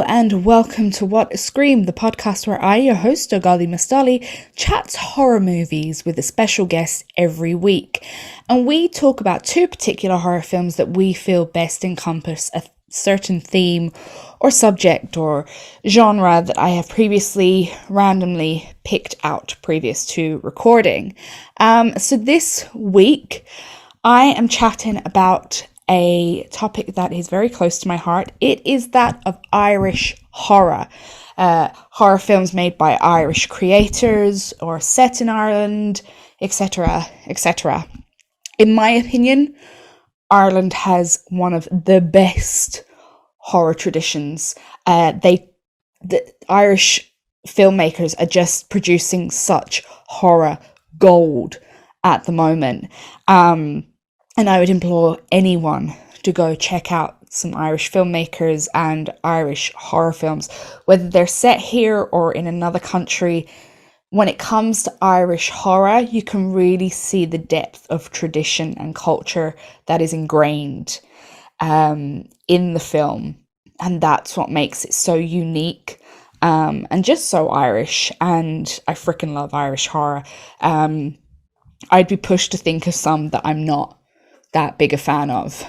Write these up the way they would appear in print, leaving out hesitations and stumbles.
and welcome to What a Scream, the podcast where I, your host, Ogali Mastali, chats horror movies with a special guest every week. And we talk about two particular horror films that we feel best encompass a certain theme or subject or genre that I have previously randomly picked out previous to recording. So this week, I am chatting about a topic that is very close to my heart. It is that of Irish horror. Horror films made by Irish creators or set in Ireland, etc., etc. In my opinion, Ireland has one of the best horror traditions. The Irish filmmakers are just producing such horror gold at the moment. And I would implore anyone to go check out some Irish filmmakers and Irish horror films, whether they're set here or in another country. When it comes to Irish horror, you can really see the depth of tradition and culture that is ingrained in the film. And that's what makes it so unique and just so Irish. And I freaking love Irish horror. I'd be pushed to think of some that I'm not that big a fan of.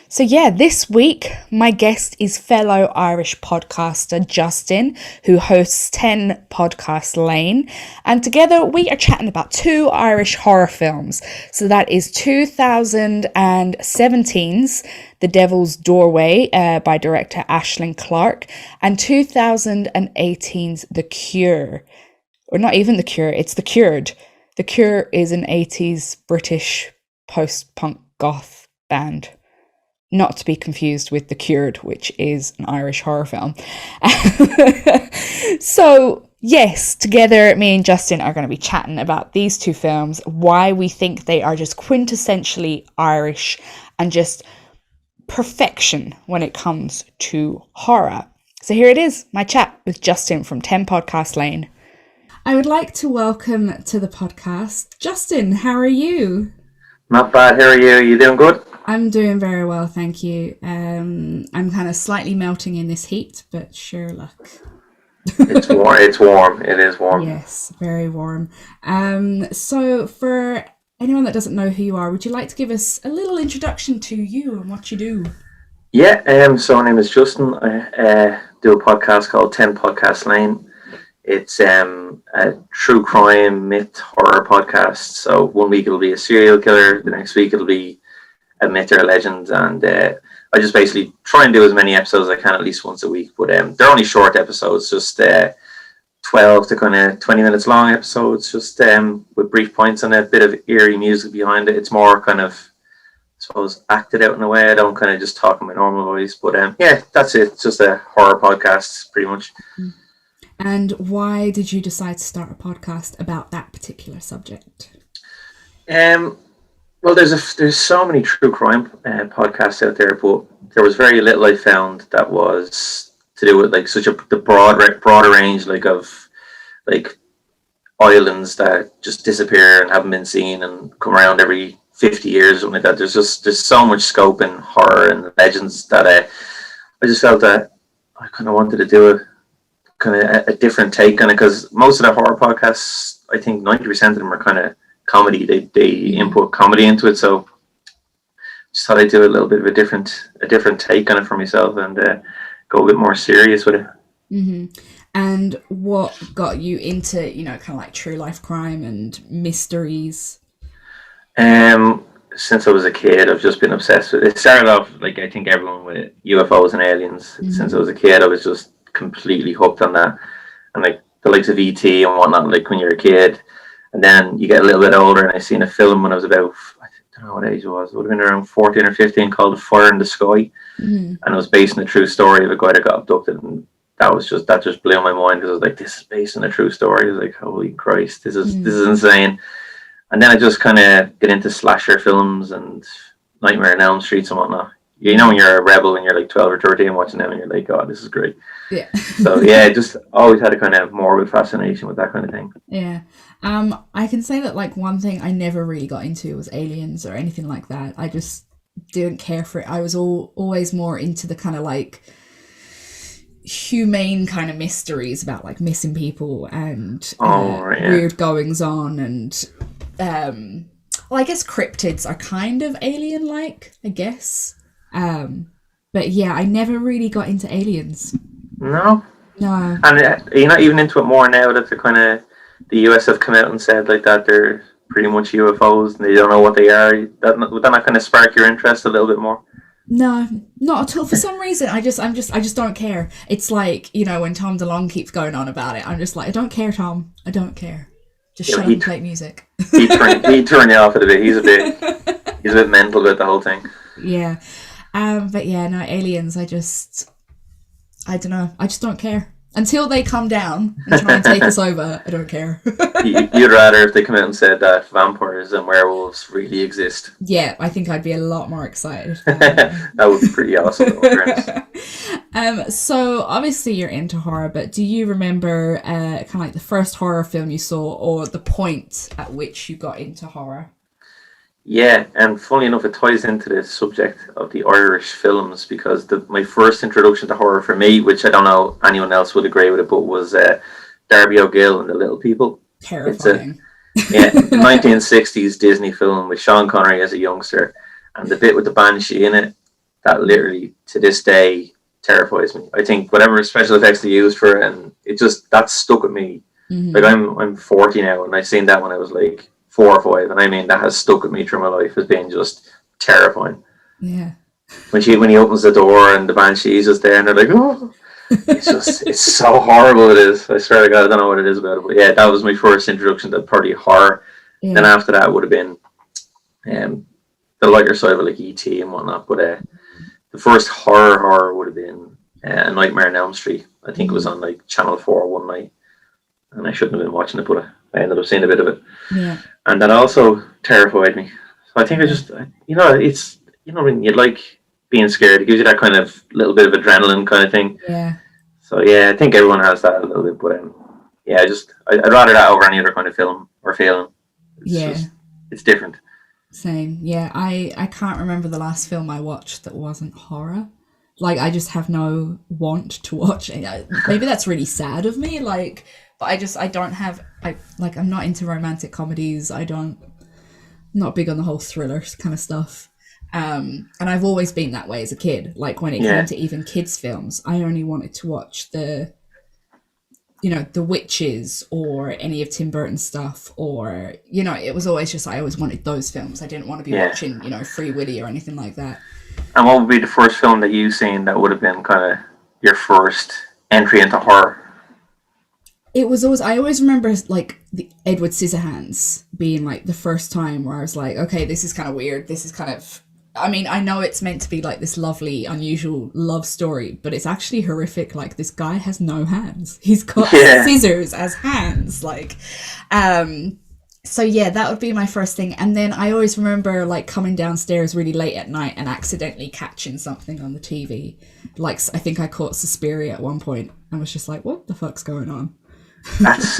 So yeah, this week my guest is fellow Irish podcaster Justin, who hosts 10 Podcast Lane, and together we are chatting about two Irish horror films. So that is 2017's The Devil's Doorway by director Aisling Clarke and 2018's The Cure, or not even The Cure, it's The Cured. The Cure is an 80s British post-punk goth band, not to be confused with The Cured, which is an Irish horror film. So yes, together me and Justin are going to be chatting about these two films, why we think they are just quintessentially Irish and just perfection when it comes to horror. So here it is, my chat with Justin from 10 Podcast Lane. I would like to welcome to the podcast Justin. How are you? Not bad. How are you? You doing good? I'm doing very well, thank you. I'm kind of slightly melting in this heat, but sure luck. It's warm. It's warm. It is warm. Yes, very warm. So for anyone that doesn't know who you are, would you like to give us a little introduction to you and what you do? Yeah. So my name is Justin. I do a podcast called 10 Podcast Lane. It's a true crime, myth, horror podcast. So one week it'll be a serial killer, the next week it'll be a myth or a legend, and I just basically try and do as many episodes as I can at least once a week. But they're only short episodes, just 12 to kind of 20 minutes long episodes, just with brief points and a bit of eerie music behind it. It's more kind of, I suppose, acted out in a way. I don't kind of just talk in my normal voice. But yeah, that's it. It's just a horror podcast, pretty much. Mm. And why did you decide to start a podcast about that particular subject? Well, there's so many true crime podcasts out there, but there was very little I found that was to do with like such the broader range of islands that just disappear and haven't been seen and come around every 50 years or something like that. There's so much scope in horror and legends that I just felt that I kind of wanted to do a different take on it, because most of the horror podcasts, I think 90% of them are kind of comedy. They input comedy into it, so just thought I'd do a little bit of a different take on it for myself and go a bit more serious with it. Mm-hmm. And what got you into kind of like true life crime and mysteries? Since I was a kid, I've just been obsessed with it. It started off like I think everyone with UFOs and aliens. Mm-hmm. Since I was a kid, I was just completely hooked on that, and like the likes of ET and whatnot, like when you're a kid. And then you get a little bit older, and I seen a film when I was about, I don't know what age it was, it would have been around 14 or 15, called Fire in the Sky. Mm-hmm. And it was based on a true story of a guy that got abducted, and that just blew my mind, because I was like, this is based on a true story. I was like, holy Christ, this is insane. And then I just kind of get into slasher films and Nightmare on Elm Street and whatnot. You know, when you're a rebel when you're like 12 or 13 watching them, and you're like, oh, this is great. Yeah. So yeah, just always had a kind of morbid fascination with that kind of thing. Yeah. I can say that like one thing I never really got into was aliens or anything like that. I just didn't care for it. I was always more into the kind of like humane kind of mysteries about like missing people and Yeah. weird goings on, and well, I guess cryptids are kind of alien-like, I guess. But yeah, I never really got into aliens. No, No. and you're not even into it more now that the US have come out and said like that they're pretty much UFOs and they don't know what they are. Would that not kind of spark your interest a little bit more? No, not at all. For some reason, I just don't care. It's like, you know, when Tom DeLonge keeps going on about it, I'm just like, I don't care, Tom. I don't care. Just shut up and play music. He'd turn you off a bit. He's a bit mental about the whole thing. Yeah. But yeah, no, aliens, I don't know. I just don't care. Until they come down and try and take us over, I don't care. You'd rather if they come out and said that vampires and werewolves really exist. Yeah, I think I'd be a lot more excited. That would be pretty awesome. So obviously you're into horror, but do you remember kind of like the first horror film you saw, or the point at which you got into horror? Yeah, and funnily enough, it ties into the subject of the Irish films because my first introduction to horror for me, which I don't know anyone else would agree with it, but was Darby O'Gill and the Little People. Terrifying. It's a 1960s Disney film with Sean Connery as a youngster, and the bit with the banshee in it, that literally to this day terrifies me. I think whatever special effects they used for it, and that stuck with me. Mm-hmm. Like I'm 40 now, and I seen that when I was like 4 or 5, and I mean that has stuck with me through my life as being just terrifying. Yeah. When he opens the door and the banshee's just there, and they're like, oh, it's so horrible. It is. I swear to God, I don't know what it is about it, but yeah, that was my first introduction to probably horror. Yeah. Then after that would have been the lighter side of like E.T. and whatnot. But the first horror would have been A Nightmare on Elm Street. I think it was on like Channel 4 one night, and I shouldn't have been watching it, but I ended up seeing a bit of it. Yeah. And that also terrified me. So I think it's when you like being scared, it gives you that kind of little bit of adrenaline kind of thing. Yeah. So yeah, I think everyone has that a little bit, but yeah, I'd rather that over any other kind of film or feeling. It's different. Same. Yeah, I can't remember the last film I watched that wasn't horror. Like, I just have no want to watch it. Maybe that's really sad of me. Like, but I don't have. I'm not into romantic comedies. Not big on the whole thriller kind of stuff. And I've always been that way as a kid. Like, when it came to even kids' films, I only wanted to watch the Witches or any of Tim Burton's stuff, or, it was always just, I always wanted those films. I didn't want to be watching, Free Willy or anything like that. And what would be the first film that you've seen that would have been kind of your first entry into horror? It was always, I always remember like the Edward Scissorhands being like the first time where I was like, okay, this is kind of weird. This is kind of, I mean, I know it's meant to be like this lovely, unusual love story, but it's actually horrific. Like, this guy has no hands. He's got scissors as hands. Like, so yeah, that would be my first thing. And then I always remember like coming downstairs really late at night and accidentally catching something on the TV. Like, I think I caught Suspiria at one point and was just like, what the fuck's going on? That's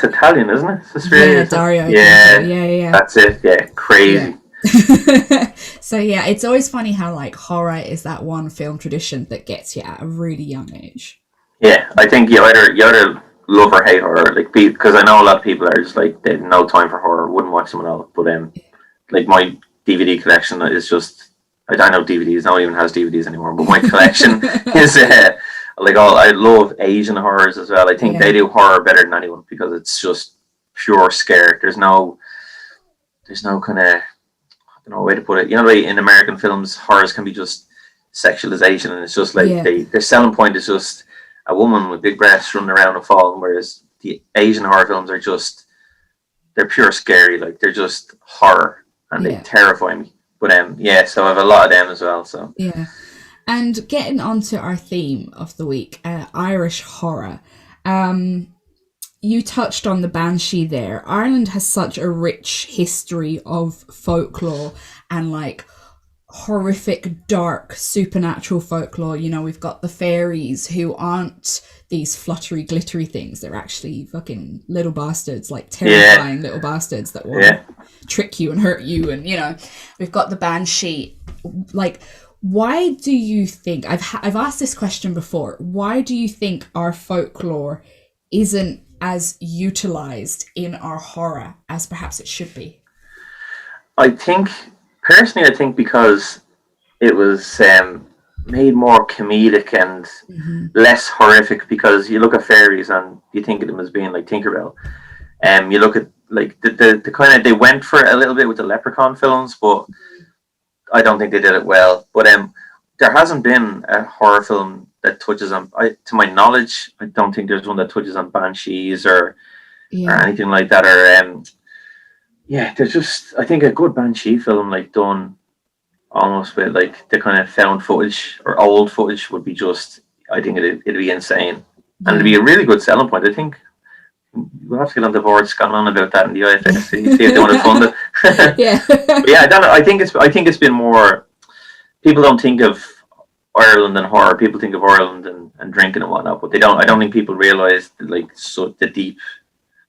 Italian, isn't it? Suspiria. Yeah, Dario. Yeah. That's it. Yeah, crazy. Yeah. So yeah, it's always funny how like horror is that one film tradition that gets you at a really young age. Yeah, I think you either love or hate horror, like, because I know a lot of people are just like, they have no time for horror, wouldn't watch them at all. But like my DVD collection is just, I don't know DVDs, no one even has DVDs anymore. But my collection is I love Asian horrors as well. I think they do horror better than anyone because it's just pure scare. There's no kind of, I don't know a way to put it. Like in American films, horrors can be just sexualization, and it's just like their selling point is just a woman with big breasts running around and falling, whereas the Asian horror films are just, they're pure scary. Like, they're just horror and they terrify me. But so I have a lot of them as well. So yeah. And getting onto our theme of the week, Irish horror. You touched on the Banshee there. Ireland has such a rich history of folklore and like horrific, dark, supernatural folklore. We've got the fairies who aren't these fluttery, glittery things. They're actually fucking little bastards, like terrifying little bastards that will trick you and hurt you. And, we've got the Banshee. Like, Why do you think I've asked this question before? Why do you think our folklore isn't as utilized in our horror as perhaps it should be? I think, personally, I think because it was made more comedic and less horrific. Because you look at fairies and you think of them as being like Tinkerbell. You look at like the kind of, they went for it a little bit with the Leprechaun films, but I don't think they did it well. But there hasn't been a horror film that touches on, to my knowledge, I don't think there's one that touches on banshees or anything like that. Or yeah, there's just, I think a good banshee film like done almost with like the kind of found footage or old footage would be just, I think it'd be insane, and it'd be a really good selling point. I think we'll have to get on the board Scott on about that in the IFS, see if they want to fund it. Yeah. But yeah, I think it's been more, people don't think of Ireland and horror. People think of Ireland and drinking and whatnot, but they don't. I don't think people realise the deep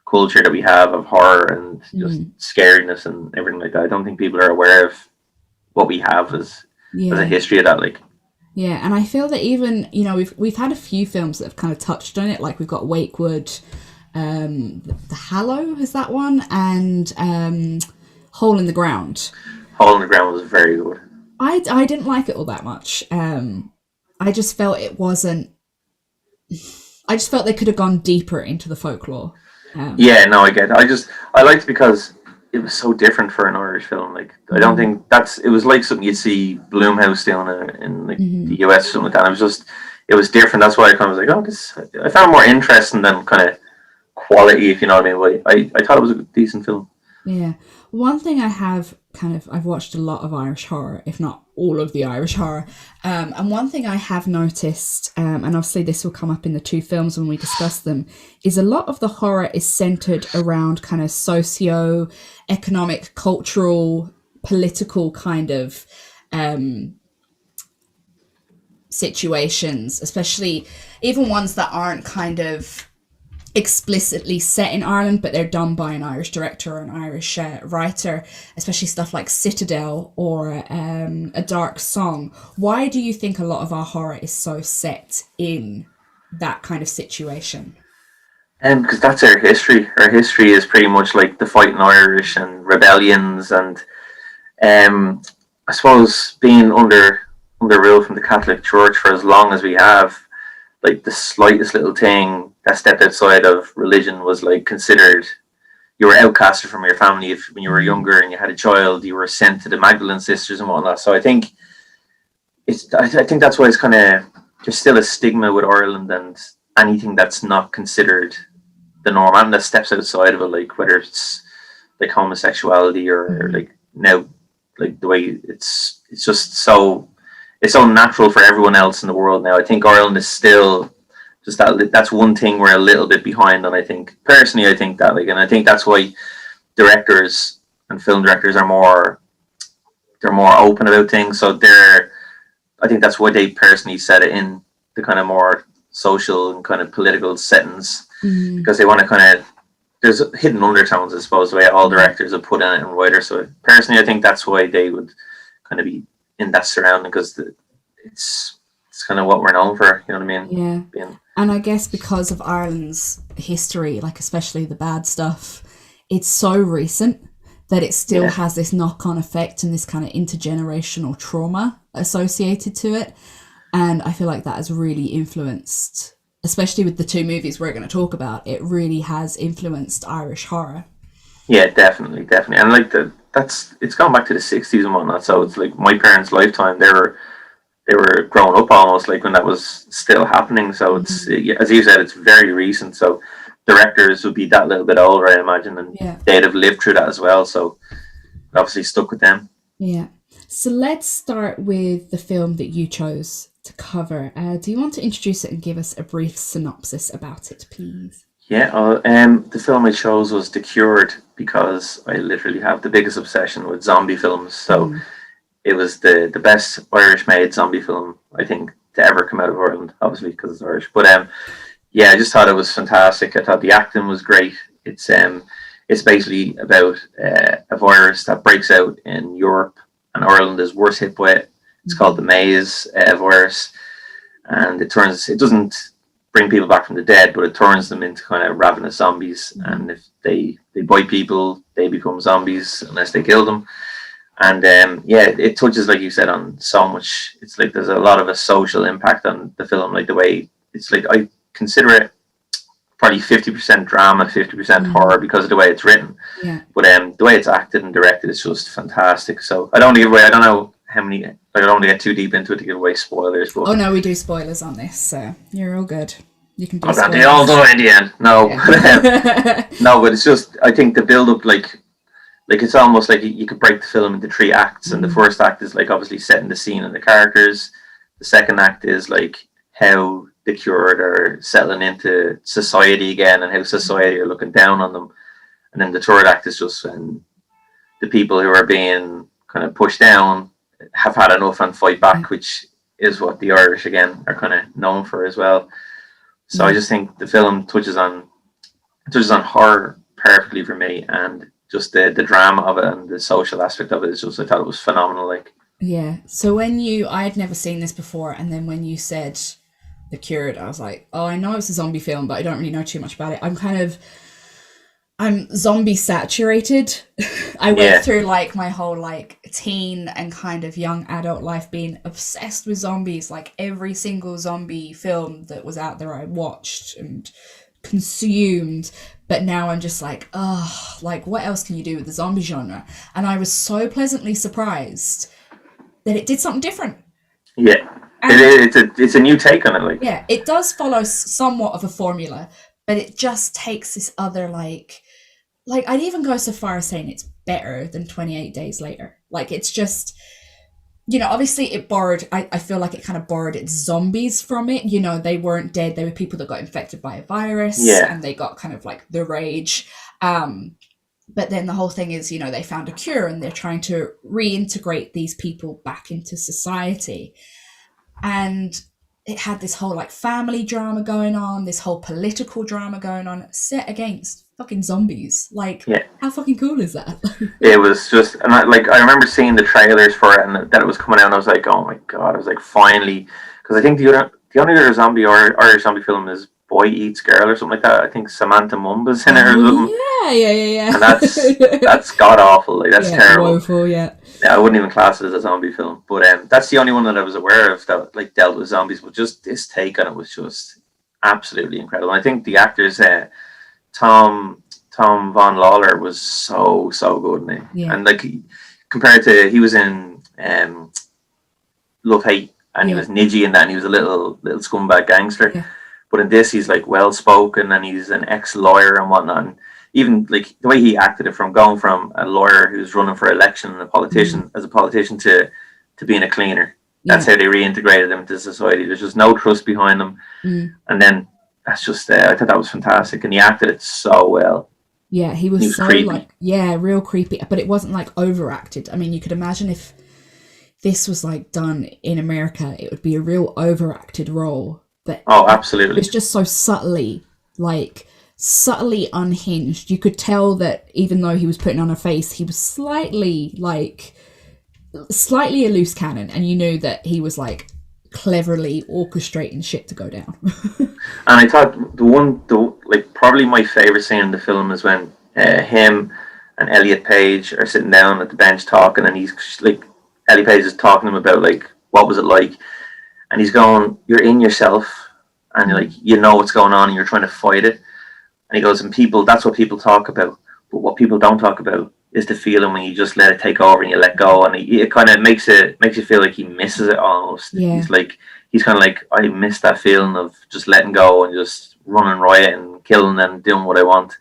culture that we have of horror and just scariness and everything like that. I don't think people are aware of what we have as a history of that. Like, yeah, and I feel that even, you know, we've had a few films that have kind of touched on it. Like we've got Wakewood, The Hallow is that one, and Hole in the Ground. Hole in the Ground was very good. I didn't like it all that much. I just felt it wasn't. I just felt they could have gone deeper into the folklore. Yeah, no, I get it. I liked it because it was so different for an Irish film. Like, I don't think it was like something you'd see Blumhouse doing in like the US or something like that. It was different. That's why I kind of was like, I found it more interesting than kind of quality, if you know what I mean. But I thought it was a decent film. Yeah. One thing I've watched a lot of Irish horror, if not all of the Irish horror. And one thing I have noticed, and obviously this will come up in the two films when we discuss them, is a lot of the horror is centered around kind of socio-economic, cultural, political kind of situations, especially even ones that aren't kind of explicitly set in Ireland, but they're done by an Irish director or an Irish writer, especially stuff like Citadel or A Dark Song. Why do you think a lot of our horror is so set in that kind of situation? Because that's our history. Our history is pretty much like the fighting Irish and rebellions, and I suppose being under rule from the Catholic Church for as long as we have, like the slightest little thing that stepped outside of religion was like considered, you were outcasted from your family. If when you were younger and you had a child, you were sent to the Magdalene sisters and whatnot. So I think that's why it's kind of, there's still a stigma with Ireland and anything that's not considered the norm and that steps outside of it, like whether it's like homosexuality or like now, like the way it's just so, it's so natural for everyone else in the world now. I think Ireland is still just that's one thing we're a little bit behind on. I think personally, I think that, like, and I think that's why directors and film directors are more open about things. So I think that's why they personally set it in the kind of more social and kind of political settings, because they want to kind of, there's hidden undertones, I suppose, the way all directors have put in it and writers. So personally, I think that's why they would kind of be in that surrounding, because it's kind of what we're known for, you know what I mean? Yeah. And I guess because of Ireland's history, like especially the bad stuff, it's so recent that it still has this knock-on effect and this kind of intergenerational trauma associated to it. And I feel like that has really influenced, especially with the two movies we're going to talk about, it really has influenced Irish horror. Yeah, definitely. And like it's gone back to the 60s and whatnot. So it's like my parents' lifetime, they were growing up almost like when that was still happening. So it's, as you said, it's very recent. So directors would be that little bit older, I imagine, and they'd have lived through that as well. So it obviously stuck with them. Yeah. So let's start with the film that you chose to cover. Do you want to introduce it and give us a brief synopsis about it, please? Yeah, the film I chose was The Cured, because I literally have the biggest obsession with zombie films. So it was the best Irish-made zombie film, I think, to ever come out of Ireland, obviously, because it's Irish. But yeah, I just thought it was fantastic. I thought the acting was great. It's basically about a virus that breaks out in Europe, and Ireland is worse hit by it It's called the Maze virus, and it doesn't bring people back from the dead, but it turns them into kind of ravenous zombies. And if they bite people, they become zombies unless they kill them. And it touches, like you said, on so much. It's like there's a lot of a social impact on the film, like the way it's like I consider it probably 50% drama, 50% horror because of the way it's written. Yeah. But the way it's acted and directed is just fantastic. So I don't want to give away. I don't know how many. Like, I don't want to get too deep into it to give away spoilers. But Oh no, we do spoilers on this, so you're all good. You can do they spoilers. all die in the end. No, Yeah. no, but it's just I think the build up like it's almost like you could break the film into 3 acts, and the first act is like obviously setting the scene and the characters. The second act is like how the cured are settling into society again and how society are looking down on them. And then the third act is just when the people who are being kind of pushed down have had enough and fight back, which is what the Irish again are kind of known for as well. So I just think the film touches on horror perfectly for me, and just the drama of it and the social aspect of it is just, I thought it was phenomenal. Like, Yeah. So I had never seen this before, and then when you said The Cured, I was like, oh, I know it's a zombie film, but I don't really know too much about it. I'm zombie saturated. I went through like my whole like teen and kind of young adult life being obsessed with zombies. Like every single zombie film that was out there I watched and consumed. But now I'm just like, oh, like what else can you do with the zombie genre? And I was so pleasantly surprised that it did something different. Yeah, it's a new take on it. Like, yeah, it does follow somewhat of a formula, but it just takes this other like I'd even go so far as saying it's better than 28 Days Later. Like it's just, obviously it borrowed, I feel like it kind of borrowed its zombies from it. They weren't dead. They were people that got infected by a virus and they got kind of like the rage. But then the whole thing is, they found a cure and they're trying to reintegrate these people back into society. And it had this whole like family drama going on, this whole political drama going on, set against fucking zombies. Like, how fucking cool is that? It was just, and I remember seeing the trailers for it and that it was coming out, and I was like, oh my god! I was like, finally, because I think the only other zombie or Irish zombie film is Boy Eats Girl or something like that. I think Samantha Mumba's in it or something. Yeah. And that's god awful. Like that's terrible. Woeful, yeah. I wouldn't even class it as a zombie film, but that's the only one that I was aware of that like dealt with zombies. But just this take on it was just absolutely incredible. And I think the actors, Tom Von Lawler was so good in it, and like compared to he was in Love Hate, and he was nidgy in that, and he was a little scumbag gangster. Yeah. But in this, he's like well spoken, and he's an ex-lawyer and whatnot. And even like the way he acted it, from going from a lawyer who's running for election and a politician to being a cleaner. That's how they reintegrated him into society. There's just no trust behind them, and then that's just I thought that was fantastic, and he acted it so well. Yeah, he was so creepy. like real creepy, but it wasn't like overacted. I mean, you could imagine if this was like done in America, it would be a real overacted role. But absolutely, it's just so subtly unhinged. You could tell that even though he was putting on a face, he was slightly a loose cannon, and you knew that he was like cleverly orchestrating shit to go down. And I thought probably my favorite scene in the film is when him and Elliot Page are sitting down at the bench talking, and he's like, Elliot Page is talking to him about like what was it like, and he's going, "You're in yourself, and you're like, you know what's going on, and you're trying to fight it." And he goes, "And people, that's what people talk about, but what people don't talk about is the feeling when you just let it take over and you let go." And it kind of makes you feel like he misses it almost. Yeah. He's kind of like, I miss that feeling of just letting go and just running riot and killing and doing what I want.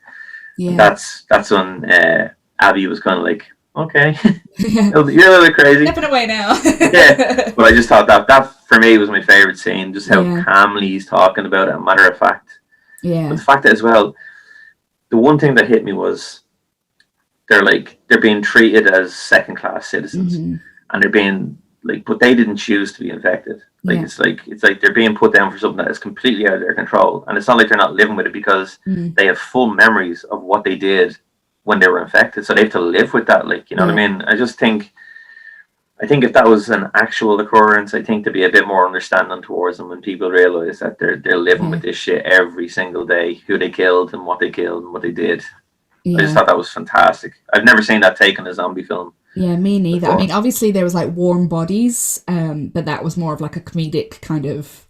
Yeah. That's when Abby was kind of like, okay, you're a little bit crazy. Stepping away now. Yeah, but I just thought that for me was my favorite scene, just how calmly he's talking about it, matter of fact. Yeah. But the fact that as well, the one thing that hit me was they're being treated as second class citizens, and they're being like, but they didn't choose to be infected. It's like they're being put down for something that is completely out of their control, and it's not like they're not living with it because they have full memories of what they did when they were infected, so they have to live with that. Like, you know what I mean? I I think if that was an actual occurrence, I think there'd be a bit more understanding towards them when people realize that they're living with this shit every single day, who they killed and what they killed and what they did. I just thought that was fantastic. I've never seen that taken a zombie film. Yeah, me neither. Before. I mean, obviously there was like Warm Bodies, but that was more of like a comedic kind of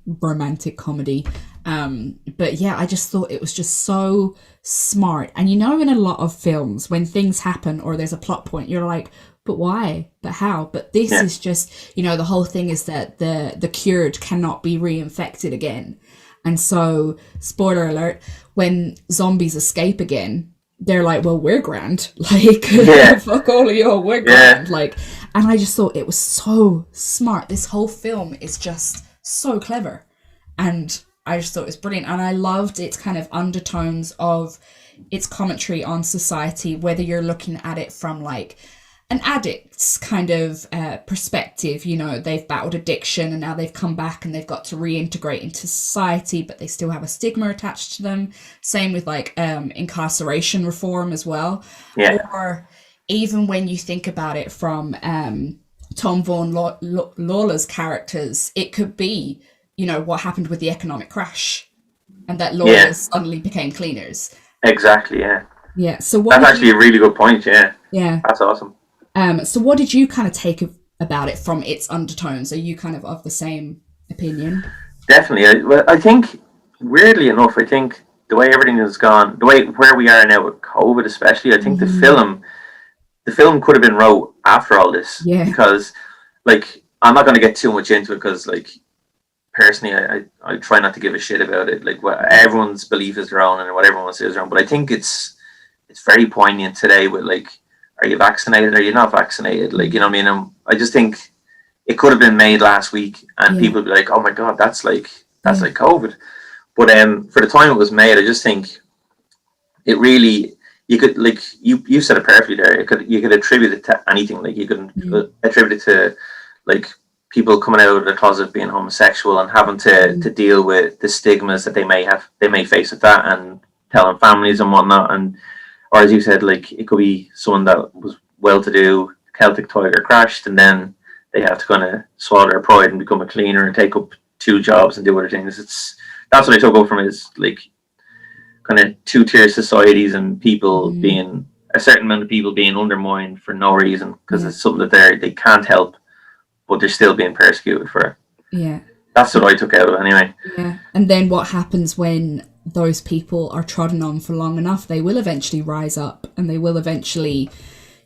romantic comedy. But yeah, I just thought it was just so smart. And you know, in a lot of films, when things happen or there's a plot point, you're like, but why? But how? But this is just, you know, the whole thing is that the cured cannot be reinfected again. And so, spoiler alert, when zombies escape again, they're like, well, we're grand. Like, fuck all of you, we're grand. Like, and I just thought it was so smart. This whole film is just so clever. And I just thought it was brilliant. And I loved its kind of undertones of its commentary on society, whether you're looking at it from like an addict's kind of perspective. You know, they've battled addiction and now they've come back and they've got to reintegrate into society, but they still have a stigma attached to them. Same with like incarceration reform as well. Yeah. Or even when you think about it from Tom Vaughan Lawler's characters, it could be, you know, what happened with the economic crash and that lawyers suddenly became cleaners. Exactly, yeah. Yeah, so that's actually a really good point, yeah. Yeah. That's awesome. So what did you kind of take about it from its undertones? Are you kind of the same opinion? Definitely. I think, weirdly enough, I think the way everything has gone, the way where we are now with COVID especially, I think the film could have been wrote after all this. Yeah. Because, like, I'm not going to get too much into it because, like, personally, I try not to give a shit about it. Like, everyone's belief is their own and what everyone says is their own. But I think it's very poignant today with, like, are you vaccinated? Are you not vaccinated? Like, you know what I mean? I just think it could have been made last week and people would be like, oh my God, that's like COVID. But for the time it was made, I just think it really, you could, like, you said it perfectly there. You could attribute it to anything. Like, you could attribute it to, like, people coming out of the closet being homosexual and having to deal with the stigmas that they may face with that, and telling families and whatnot. And or as you said, like, it could be someone that was well-to-do, Celtic Tiger crashed, and then they have to kind of swallow their pride and become a cleaner and take up 2 jobs and do other things. That's what I took up from it, is like kind of 2-tier societies and people being, a certain amount of people being undermined for no reason because it's something that they can't help, but they're still being persecuted for it. Yeah. That's what I took out of it anyway. Yeah. And then what happens when those people are trodden on for long enough? They will eventually rise up and they will eventually,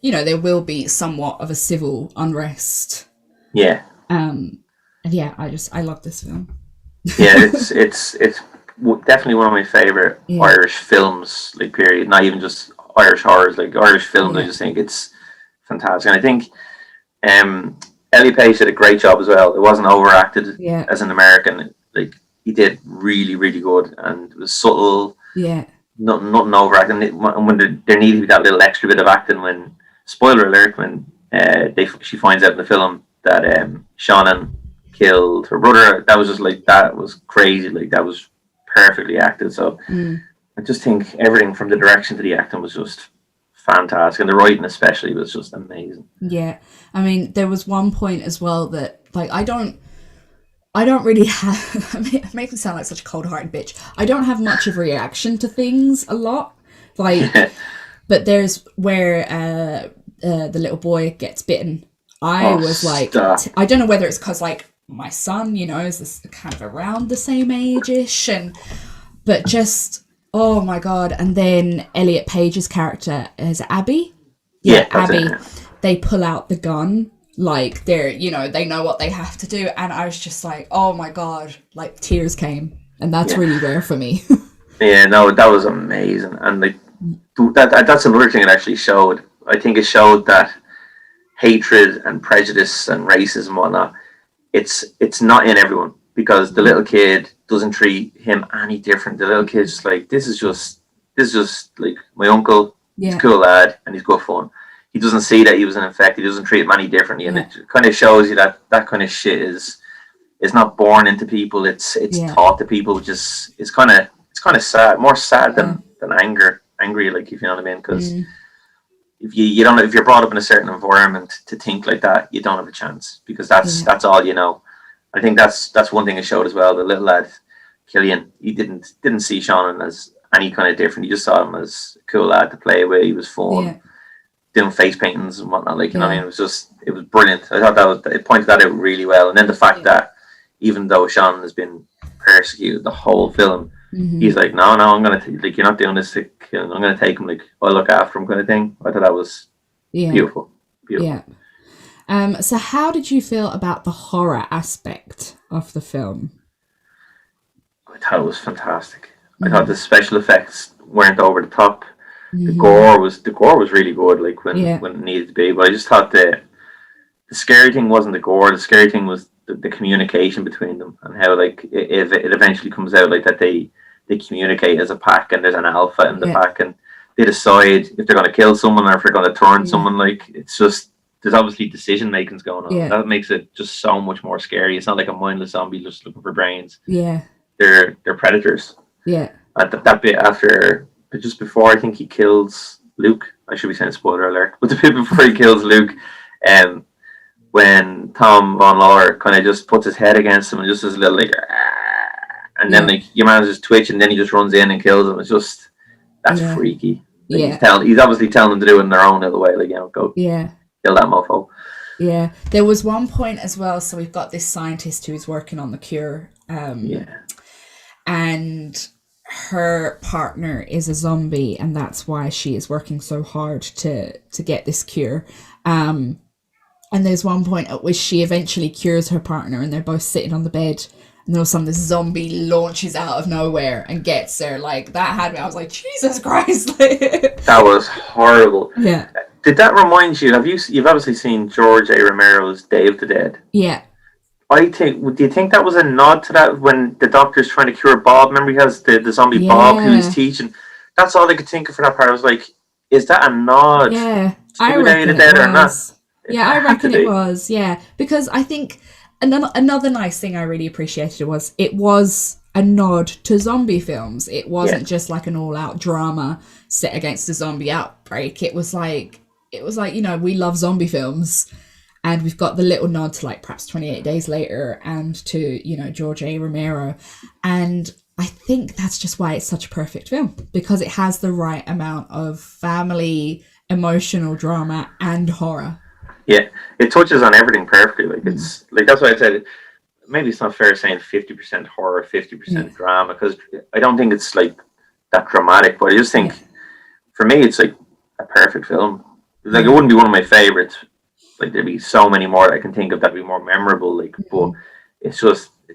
you know, there will be somewhat of a civil unrest. Yeah. And yeah, I love this film. Yeah, it's definitely one of my favorite Irish films, like, period. Not even just Irish horrors, like Irish films. I just think it's fantastic. And I think Elliot Page did a great job as well. It wasn't overacted as an American. Like, he did really, really good, and it was subtle. Yeah. Nothing overacting. And when there needed to be that little extra bit of acting, when, spoiler alert, when she finds out in the film that Shannon killed her brother, that was just like, that was crazy. Like, that was perfectly acted. So I just think everything from the direction to the acting was just fantastic, and the writing especially was just amazing. Yeah, I mean, there was one point as well that, like, I don't really have, it makes me sound like such a cold-hearted bitch. I don't have much of a reaction to things a lot, like, but there's where the little boy gets bitten. I was like, I don't know whether it's because, like, my son, you know, is this kind of around the same age-ish, but just, oh my God. And then Elliot Page's character is Abby. Yeah, Abby. They pull out the gun, like, they're, you know, they know what they have to do. And I was just like, oh my God, like, tears came. And that's really rare for me. Yeah, no, that was amazing. And like, that's another thing it actually showed. I think it showed that hatred and prejudice and racism and whatnot, it's not in everyone, because the little kid doesn't treat him any different. The little kid's just like, this is just like my uncle. He's a cool lad and he's good fun. He doesn't see that he was an infected. He doesn't treat him any differently, and it kind of shows you that kind of shit is not born into people. It's taught to people, which is kind of sad, more sad than angry, like, if you know what I mean, because if you don't, if you're brought up in a certain environment to think like that, you don't have a chance, because that's all you know. I think that's one thing it showed as well. The little lad, Killian, he didn't see Sean as any kind of different. He just saw him as a cool lad to play with. He was fun, doing face paintings and whatnot. Like, you know what I mean? It was brilliant. I thought it pointed that out really well. And then the fact that even though Sean has been persecuted the whole film, he's like, no, I'm gonna like, you're not doing this. Like, I'm gonna take him. Like, I'll look after him, kind of thing. I thought that was beautiful. Yeah. So how did you feel about the horror aspect of the film? I thought it was fantastic. I thought the special effects weren't over the top. The gore was really good, like when it needed to be. But I just thought the scary thing wasn't the gore. The scary thing was the communication between them, and how like it eventually comes out like that they communicate as a pack, and there's an alpha in the pack, and they decide if they're going to kill someone or if they're going to turn someone. Like, it's just, there's obviously decision making's going on. That makes it just so much more scary. It's not like a mindless zombie just looking for brains. They're predators. At that bit after, but just before I think he kills Luke, I should be saying spoiler alert, but the bit before he kills Luke, when Tom Von Lauer kind of just puts his head against him and just does a little like, and then like your man just twitch, and then he just runs in and kills him. It's just, that's freaky. Like, he's obviously telling them to do it in their own little way, like, you know, go kill that mofo. There was one point as well, so we've got this scientist who's working on the cure, and her partner is a zombie, and that's why she is working so hard to get this cure. And there's one point at which she eventually cures her partner, and they're both sitting on the bed, and then all of a sudden this zombie launches out of nowhere and gets her. Like, that had me, I was like, Jesus Christ. That was horrible. Did that remind you, you've obviously seen George A. Romero's Day of the Dead? Do you think that was a nod to that when the doctor's trying to cure Bob? Remember, he has the zombie Bob who he's teaching. That's all I could think of for that part. I was like, is that a nod to Day of the Dead or not? I reckon it was, because I think another nice thing I really appreciated was it was a nod to zombie films. It wasn't just like an all-out drama set against a zombie outbreak. It was like, you know, we love zombie films, and we've got the little nod to like perhaps 28 Days Later and to, you know, George A. Romero. And I think that's just why it's such a perfect film, because it has the right amount of family, emotional drama and horror. Yeah, it touches on everything perfectly. Like, it's like, that's why I said maybe it's not fair saying 50% horror, 50% drama, because I don't think it's like that dramatic. But I just think for me, it's like a perfect film. Like, it wouldn't be one of my favorites. Like, there'd be so many more that I can think of that'd be more memorable. Like, but it's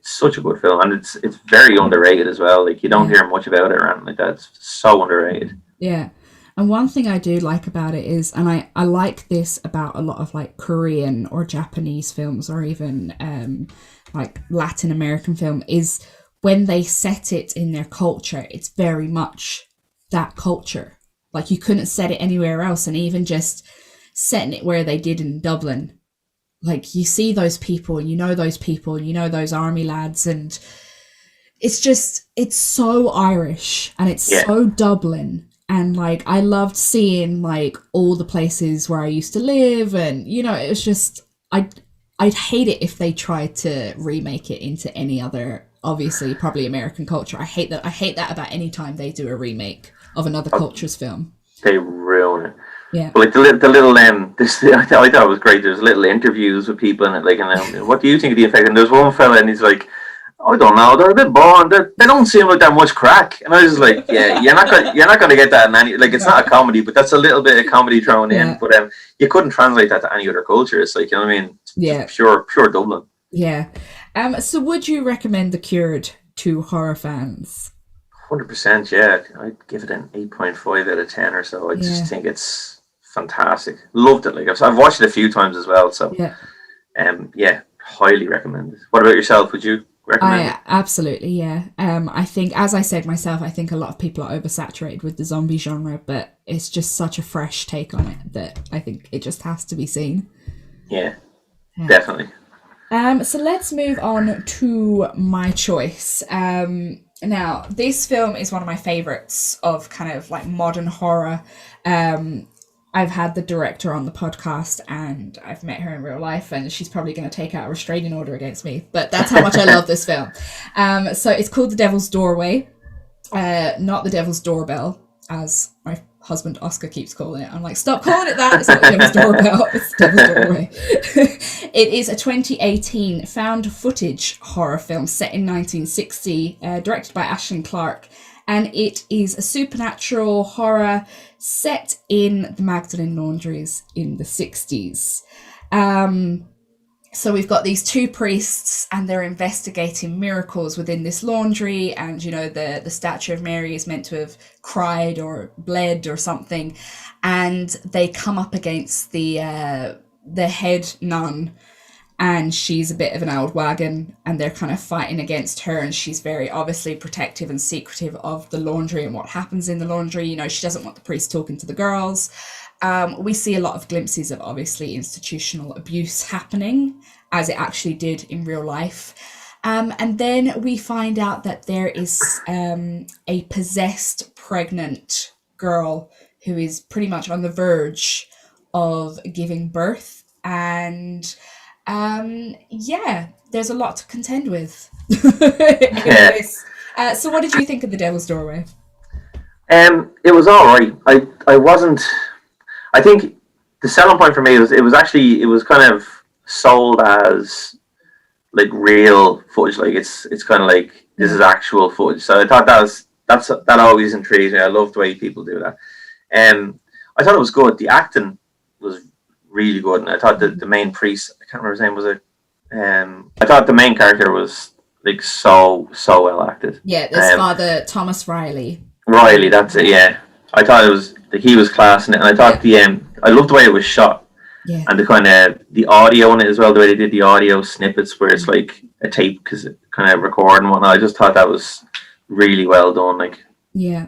such a good film, and it's very underrated as well. Like, you don't hear much about it or anything like that. It's so underrated. And one thing I do like about it is, and I like this about a lot of like Korean or Japanese films, or even like Latin American film, is when they set it in their culture, it's very much that culture. Like, you couldn't set it anywhere else. And even just setting it where they did in Dublin, like, you see those people and you know those people and you know those army lads, and it's so Irish and it's so Dublin. And like, I loved seeing like all the places where I used to live, and you know, it was just, I'd hate it if they tried to remake it into any other, obviously probably American culture. I hate that about any time they do a remake of another culture's film. They ruin it. But like the little I thought it was great. There's little interviews with people in it, like, and what do you think of the effect? And there's one fella and he's like, I don't know, they're a bit boring. They don't seem like that much crack. And I was like, you're not gonna get that in any, like, it's not a comedy, but that's a little bit of comedy thrown in. But you couldn't translate that to any other culture. It's like, you know what I mean? It's pure Dublin. So would you recommend The Cured to horror fans? 100%, yeah. I'd give it an 8.5 out of 10 or so. I just think it's fantastic. Loved it. Like, I've watched it a few times as well. So, highly recommend it. What about yourself? Would you recommend it? Absolutely, I think, as I said myself, I think a lot of people are oversaturated with the zombie genre, but it's just such a fresh take on it that I think it just has to be seen. Yeah. Definitely. So let's move on to my choice. Now, this film is one of my favorites of kind of like modern horror. I've had the director on the podcast and I've met her in real life, and she's probably going to take out a restraining order against me. But that's how much I love this film. So it's called The Devil's Doorway, not The Devil's Doorbell, as my husband Oscar keeps calling it. I'm like, stop calling it that. It's not The Devil's Doorbell. It's The Devil's Doorway. It is a 2018 found footage horror film set in 1960, directed by Ashton Clark. And it is a supernatural horror set in the Magdalene laundries in the 60s. So we've got these two priests and they're investigating miracles within this laundry. And, you know, the statue of Mary is meant to have cried or bled or something. And they come up against the head nun. And she's a bit of an old wagon, and they're kind of fighting against her, and she's very obviously protective and secretive of the laundry and what happens in the laundry. You know, she doesn't want the priest talking to the girls. We see a lot of glimpses of obviously institutional abuse happening, as it actually did in real life. And then we find out that there is a possessed pregnant girl who is pretty much on the verge of giving birth, and there's a lot to contend with. Anyways, so what did you think of The Devil's Doorway? It was all right. I wasn't. I think the selling point for me was it was kind of sold as like real footage. Like it's kind of like this is actual footage. So I thought that always intrigues me. I love the way people do that. I thought it was good. The acting was really good, and I thought that the main priest, I can't remember his name, was it? I thought the main character was like so well acted. Yeah, this Father Thomas Riley. Riley, that's it. Yeah, I thought it was like he was class in it, and I thought I loved the way it was shot. Yeah. And the kind of the audio in it as well, the way they did the audio snippets where it's like a tape because it kind of record and whatnot. I just thought that was really well done. Like, yeah,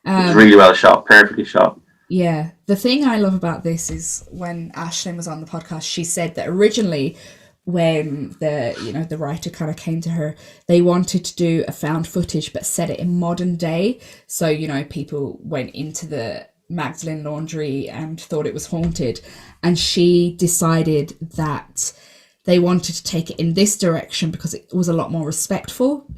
it was really well shot, perfectly shot. Yeah, the thing I love about this is when Ashlyn was on the podcast, she said that originally when the writer kind of came to her, they wanted to do a found footage but set it in modern day. So, you know, people went into the Magdalene laundry and thought it was haunted. And she decided that they wanted to take it in this direction because it was a lot more respectful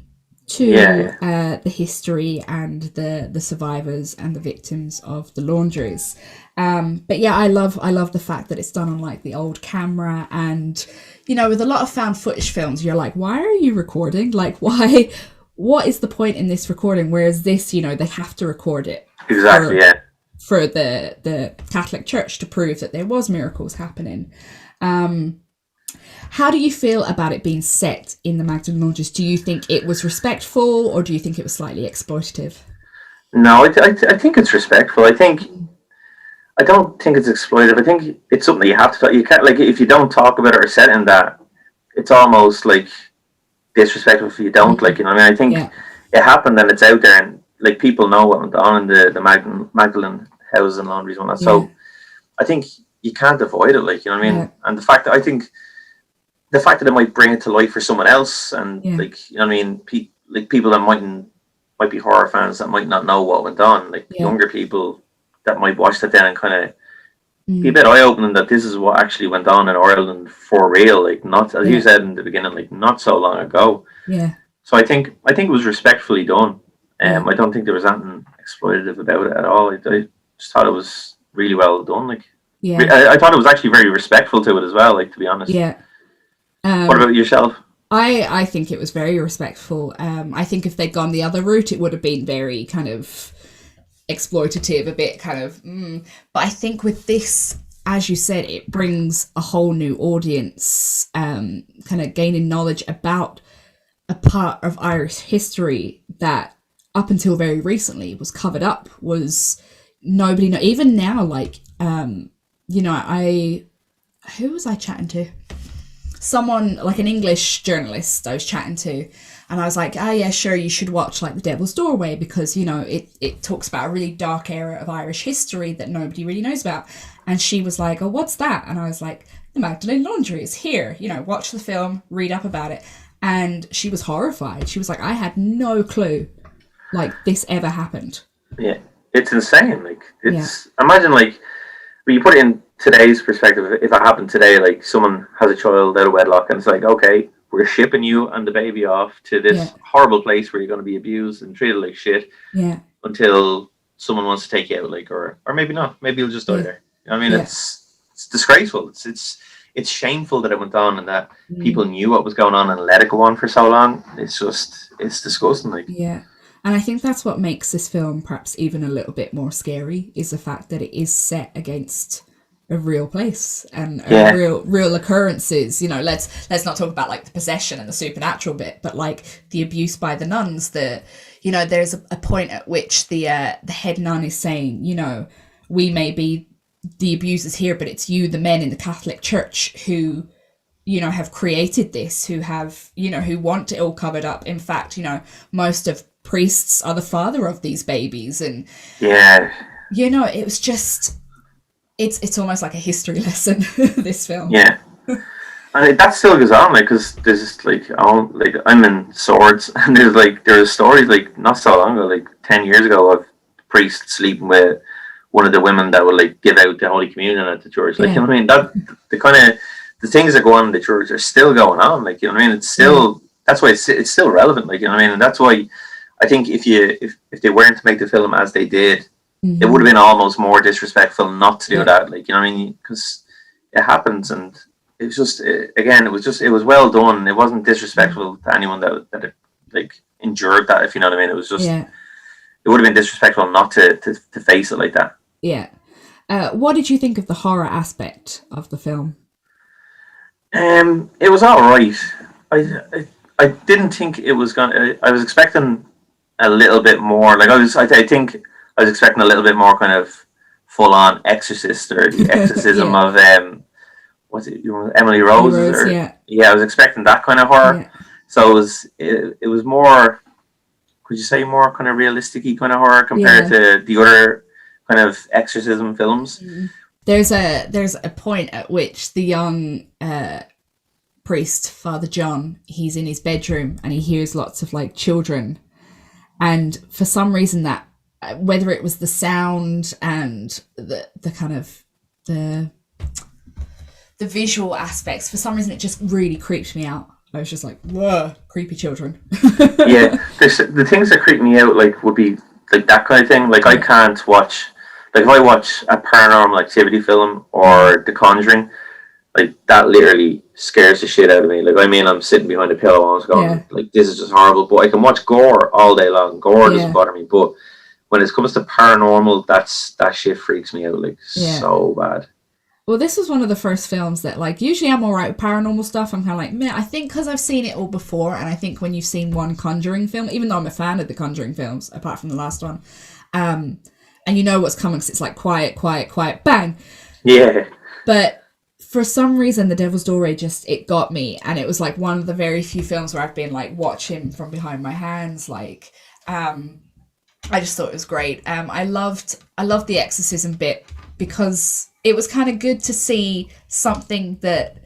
to the history and the survivors and the victims of the laundries. But yeah, I love the fact that it's done on like the old camera, and you know, with a lot of found footage films, you're like, why are you recording? Like, why? What is the point in this recording? Whereas this, you know, they have to record it exactly, for the Catholic Church to prove that there was miracles happening. How do you feel about it being set in the Magdalene laundries? Do you think it was respectful, or do you think it was slightly exploitative? No, I think it's respectful. I don't think it's exploitative. I think it's something that you have to talk. You can't, like, if you don't talk about it or set in that, it's almost like disrespectful if you don't. Like, you know what I mean? I think it happened and it's out there, and like people know what went on in the Magdalene houses and laundries and all that. So I think you can't avoid it. Like, you know what I mean? And the fact that it might bring it to life for someone else, and like, you know what I mean, people that might be horror fans that might not know what went on, like younger people that might watch that then and kind of be a bit eye-opening that this is what actually went on in Ireland for real, like not, as you said in the beginning, like not so long ago. Yeah. So I think it was respectfully done. I don't think there was anything exploitative about it at all. I just thought it was really well done. Like, I thought it was actually very respectful to it as well, like, to be honest. Yeah. What about yourself? I think it was very respectful. I think if they'd gone the other route, it would have been very kind of exploitative, a bit kind of. But I think with this, as you said, it brings a whole new audience, kind of gaining knowledge about a part of Irish history that up until very recently was covered up. Was nobody know? Even now, like, you know, who was I chatting to? Someone, like an English journalist I was chatting to, and I was like, oh yeah, sure, you should watch like The Devil's Doorway because, you know, it talks about a really dark era of Irish history that nobody really knows about. And she was like, oh, what's that? And I was like, the Magdalene laundry is here, you know, watch the film, read up about it. And she was horrified. She was like, I had no clue like this ever happened. Yeah, it's insane. Like, it's imagine, like, But you put it in today's perspective. If it happened today, like someone has a child out of wedlock, and it's like, okay, we're shipping you and the baby off to this horrible place where you're going to be abused and treated like shit until someone wants to take you out, like, or maybe not. Maybe you'll just die there. I mean, it's disgraceful. It's shameful that it went on and that people knew what was going on and let it go on for so long. It's disgusting. Like, and I think that's what makes this film perhaps even a little bit more scary, is the fact that it is set against a real place and real occurrences. You know, let's not talk about like the possession and the supernatural bit, but like the abuse by the nuns. There's a point at which the head nun is saying, you know, we may be the abusers here, but it's you, the men in the Catholic Church, who, you know, have created this, who have, you know, who want it all covered up. In fact, you know, most of priests are the father of these babies. And you know, it was just, it's almost like a history lesson, this film. And that still goes on, like, because there's just like, I'm in swords, and there's stories like not so long ago, like 10 years ago, of priests sleeping with one of the women that would like give out the Holy Communion at the church. Like, you know what I mean? That the kind of the things that go on in the church are still going on. Like, you know what I mean? It's still that's why it's still relevant. Like, you know what I mean? And that's why I think if they weren't to make the film as they did, it would have been almost more disrespectful not to do that. Like, you know what I mean? Because it happens, and it was just it was well done. It wasn't disrespectful to anyone that like endured that. If you know what I mean? It was just it would have been disrespectful not to face it like that. What did you think of the horror aspect of the film? It was all right. I didn't think it was gonna. I was expecting a little bit more. Like, I think I was expecting a little bit more kind of full on Exorcist, or the exorcism of what's it? Emily Rose. I was expecting that kind of horror. So it was more. Could you say more kind of realistic-y kind of horror compared to the other kind of exorcism films? There's a point at which the young priest, Father John, he's in his bedroom and he hears lots of like children, and for some reason that whether it was the sound and the kind of the visual aspects, for some reason it just really creeped me out. I was just like, whoa, creepy children. The things that creep me out like would be like that kind of thing. Like, I can't watch, like, if I watch a Paranormal Activity film or The Conjuring, like, that literally scares the shit out of me. Like, I mean, I'm sitting behind a pillow and I was going, like, this is just horrible. But I can watch gore all day long. Gore doesn't bother me. But when it comes to paranormal, that shit freaks me out, like, so bad. Well, this was one of the first films that, like, usually I'm all right with paranormal stuff. I'm kind of like, man, I think because I've seen it all before, and I think when you've seen one Conjuring film, even though I'm a fan of the Conjuring films, apart from the last one, and you know what's coming because it's like quiet, bang. Yeah. But for some reason, The Devil's Doorway it got me, and it was like one of the very few films where I've been like watching from behind my hands. Like, I just thought it was great. I loved the exorcism bit because it was kind of good to see something that,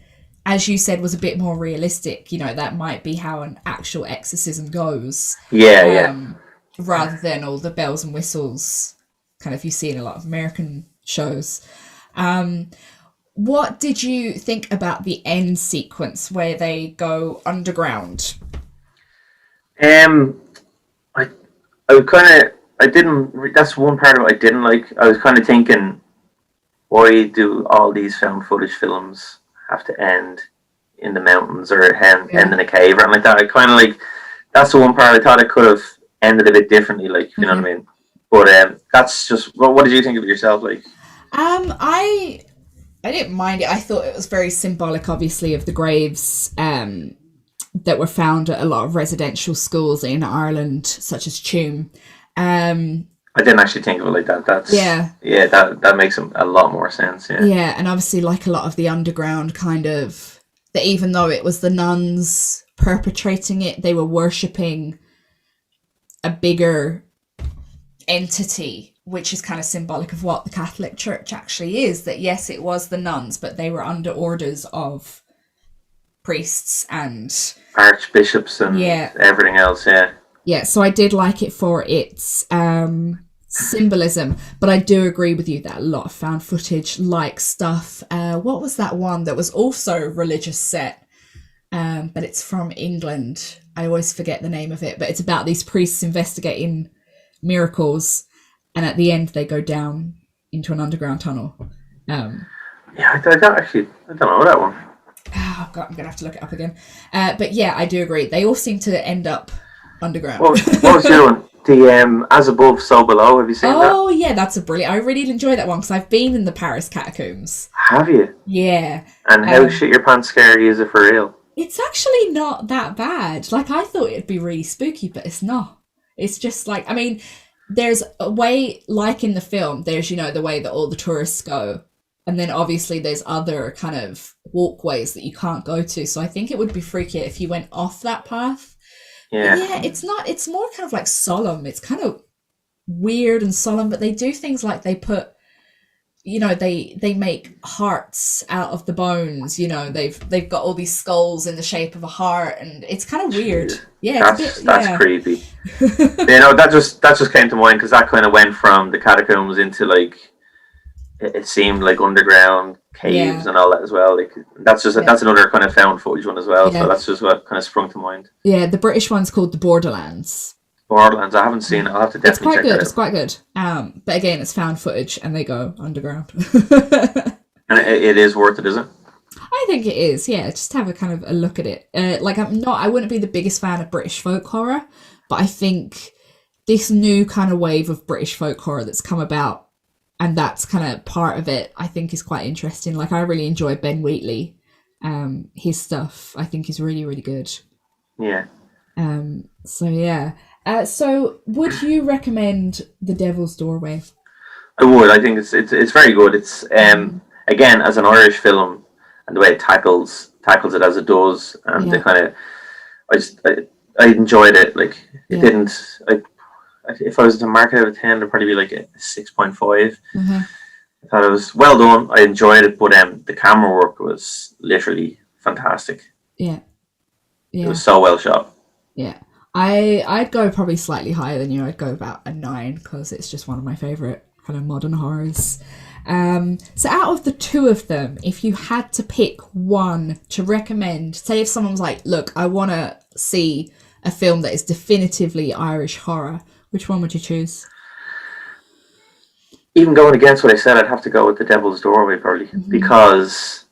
as you said, was a bit more realistic. You know, that might be how an actual exorcism goes. Rather than all the bells and whistles kind of you see in a lot of American shows. What did you think about the end sequence where they go underground? That's one part of it I didn't like. I was kind of thinking, why do all these found footage films have to end in the mountains or end in a cave or something like that? I kind of like, that's the one part I thought it could have ended a bit differently, like, you know what I mean? But that's just, what did you think of it yourself? Like, I didn't mind it. I thought it was very symbolic, obviously, of the graves that were found at a lot of residential schools in Ireland, such as Tuam. I didn't actually think of it like that. That makes a lot more sense. Yeah, and obviously, like a lot of the underground kind of, that even though it was the nuns perpetrating it, they were worshipping a bigger entity, which is kind of symbolic of what the Catholic Church actually is. That yes, it was the nuns, but they were under orders of priests and archbishops and everything else. So I did like it for its symbolism. But I do agree with you that a lot of found footage like stuff. What was that one that was also religious set? But it's from England. I always forget the name of it, but it's about these priests investigating miracles, and at the end they go down into an underground tunnel. Yeah, I don't know that one. Oh God, I'm gonna have to look it up again. But yeah, I do agree. They all seem to end up underground. What was the other one? The As Above, So Below. Have you seen that? Oh yeah, that's a brilliant. I really enjoy that one because I've been in the Paris catacombs. Have you? Yeah. And how shit your pants scary is it for real? It's actually not that bad. Like, I thought it'd be really spooky, but it's not. It's just like, I mean, there's a way, like in the film, there's, you know, the way that all the tourists go. And then obviously there's other kind of walkways that you can't go to. So I think it would be freakier if you went off that path. Yeah. But yeah, it's not, it's more kind of like solemn. It's kind of weird and solemn, but they do things like they put, you know, they make hearts out of the bones. You know, they've got all these skulls in the shape of a heart, and it's kind of weird. Yeah, that's creepy. You know, that just came to mind because that kind of went from the catacombs into like it seemed like underground caves and all that as well. Like that's another kind of found footage one as well. Yeah. So that's just what kind of sprung to mind. Yeah, the British one's called The Borderlands. Borderlands, I haven't seen it. I'll have to definitely check it out. It's quite good. But again, it's found footage and they go underground. And it is worth it, is it? I think it is, yeah. Just have a kind of a look at it. I wouldn't be the biggest fan of British folk horror, but I think this new kind of wave of British folk horror that's come about, and that's kind of part of it, I think is quite interesting. Like, I really enjoy Ben Wheatley. His stuff, I think, is really, really good. Yeah. So, yeah. So, would you recommend The Devil's Doorway? I would. I think it's very good. It's again, as an Irish film, and the way it tackles it as it does, and the kind of I enjoyed it. Like it didn't. If I was to mark it out of 10, it'd probably be like a 6.5. Mm-hmm. I thought it was well done. I enjoyed it, but the camera work was literally fantastic. Yeah. It was so well shot. Yeah. I'd go probably slightly higher than you. I'd go about a 9 because it's just one of my favourite kind of modern horrors. So out of the two of them, if you had to pick one to recommend, say if someone's like, look, I want to see a film that is definitively Irish horror, which one would you choose? Even going against what I said, I'd have to go with The Devil's Doorway probably, because,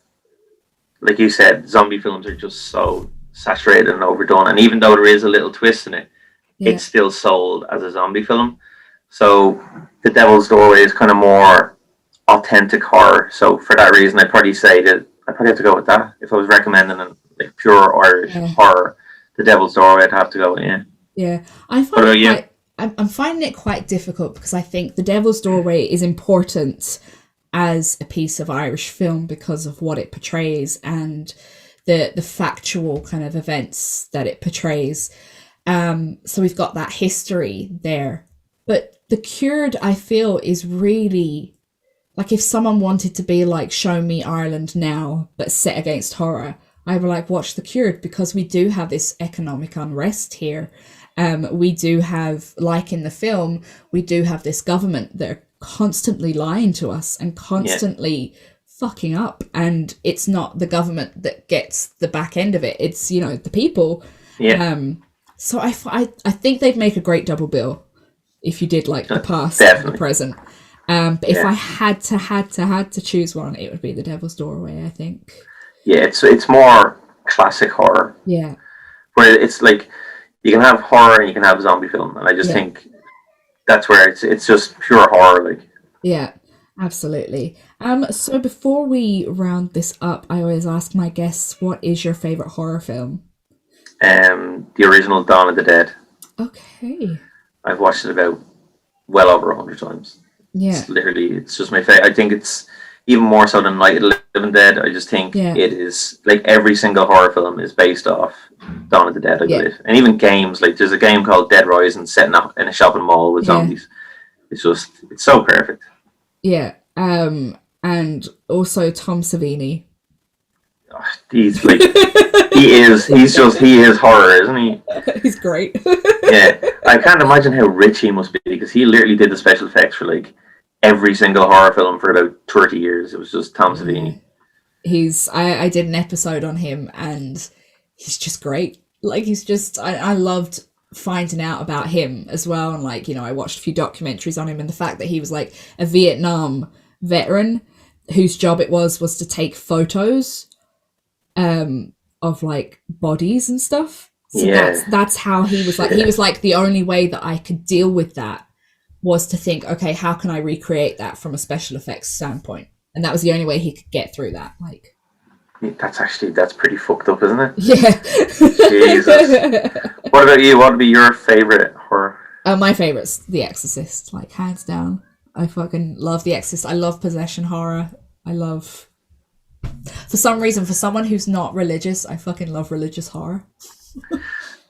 like you said, zombie films are just so saturated and overdone, and even though there is a little twist in it, it's still sold as a zombie film. So The Devil's Doorway is kind of more authentic horror. So for that reason, I'd probably say that I'd probably have to go with that. If I was recommending like pure Irish horror, The Devil's Doorway, I'd have to go with. Yeah. I'm finding it quite difficult because I think The Devil's Doorway is important as a piece of Irish film because of what it portrays and the factual kind of events that it portrays. So we've got that history there. But The Cured, I feel, is really, like, if someone wanted to be like, show me Ireland now, but set against horror, I would like watch The Cured, because we do have this economic unrest here. We do have, like in the film, we do have this government that are constantly lying to us and constantly fucking up. And it's not the government that gets the back end of it. It's, you know, the people. Yeah. So I think they'd make a great double bill if you did like the past and the present. But if I had to choose one, it would be The Devil's Doorway, I think. Yeah, it's more classic horror. Yeah. Where it's like, you can have horror and you can have zombie film, and I just think that's where it's just pure horror, like. Yeah, absolutely. So before we round this up, I always ask my guests, what is your favorite horror film? The original Dawn of the Dead. Okay. I've watched it about well over 100 times. Yeah. It's just my favorite. I think it's even more so than Night of the Living Dead. I just think it is, like, every single horror film is based off Dawn of the Dead, I believe. And even games, like there's a game called Dead Rising set in a shopping mall with zombies. It's so perfect. Yeah. And also Tom Savini. he's like he is horror, isn't he? He's great. Yeah, I can't imagine how rich he must be, because he literally did the special effects for like every single horror film for about 30 years. It was just Tom Savini. I did an episode on him, and he's just great. Like, he's just, I loved finding out about him as well. And like, you know, I watched a few documentaries on him, and the fact that he was like a Vietnam veteran whose job it was to take photos of like bodies and stuff. So Yeah. that's how he was like. He was like, the only way that I could deal with that was to think, okay, how can I recreate that from a special effects standpoint? And that was the only way he could get through that. Like, That's pretty fucked up, isn't it? yeah. Jesus. What about you? What would be your favorite horror? My favorite's The Exorcist, like, hands down. I fucking love The Exorcist. I love possession horror. I love, for some reason, for someone who's not religious, I fucking love religious horror.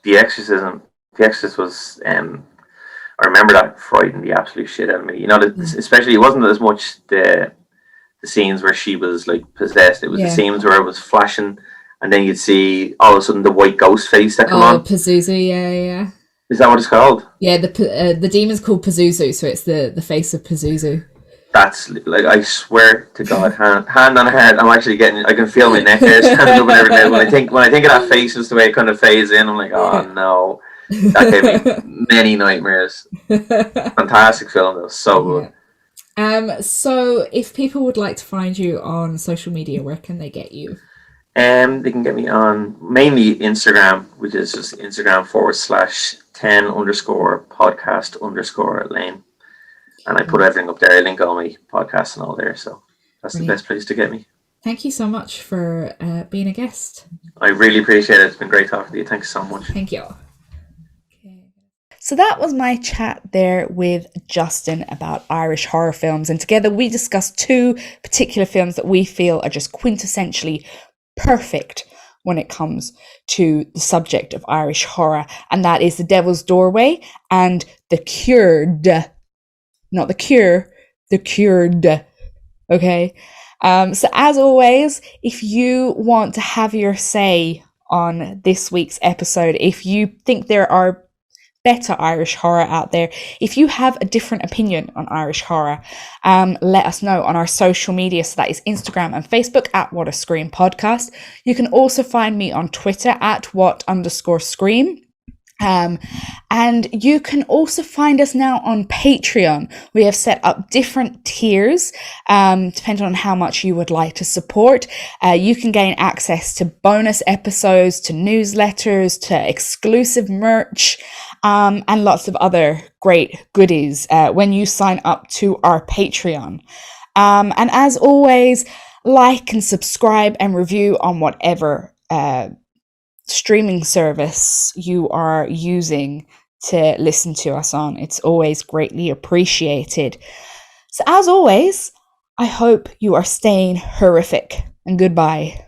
The Exorcist was I remember that frightened the absolute shit out of me. You know, especially, it wasn't as much the scenes where she was like possessed. It was the scenes where it was flashing, and then you'd see all of a sudden the white ghost face that come on. Pazuzu, yeah. Is that what it's called? Yeah, the demon's called Pazuzu, so it's the face of Pazuzu. That's like, I swear to God, hand on heart, I'm actually I can feel my neck hair standing up and everything. When I think of that face, just the way it kind of fades in, I'm like, oh no, that gave me many nightmares. Fantastic film, though, so good. So if people would like to find you on social media, where can they get you? They can get me on mainly Instagram, which is just Instagram /10_podcast_lane. And I put everything up there. I link all my podcasts and all there. So that's Brilliant. The best place to get me. Thank you so much for being a guest. I really appreciate it. It's been great talking to you. Thanks so much. Thank you. So that was my chat there with Justin about Irish horror films. And together we discussed two particular films that we feel are just quintessentially perfect when it comes to the subject of Irish horror. And that is The Devil's Doorway and The Cured. Not The Cure, The Cured. Okay? So as always, if you want to have your say on this week's episode, if you think there are better Irish horror out there, if you have a different opinion on Irish horror, let us know on our social media. So that is Instagram and Facebook at What a Scream Podcast. You can also find me on Twitter at What_Scream. And you can also find us now on Patreon. We have set up different tiers, depending on how much you would like to support. You can gain access to bonus episodes, to newsletters, to exclusive merch, and lots of other great goodies when you sign up to our Patreon. And as always, like and subscribe and review on whatever streaming service you are using to listen to us on. It's always greatly appreciated. So as always, I hope you are staying horrific, and goodbye.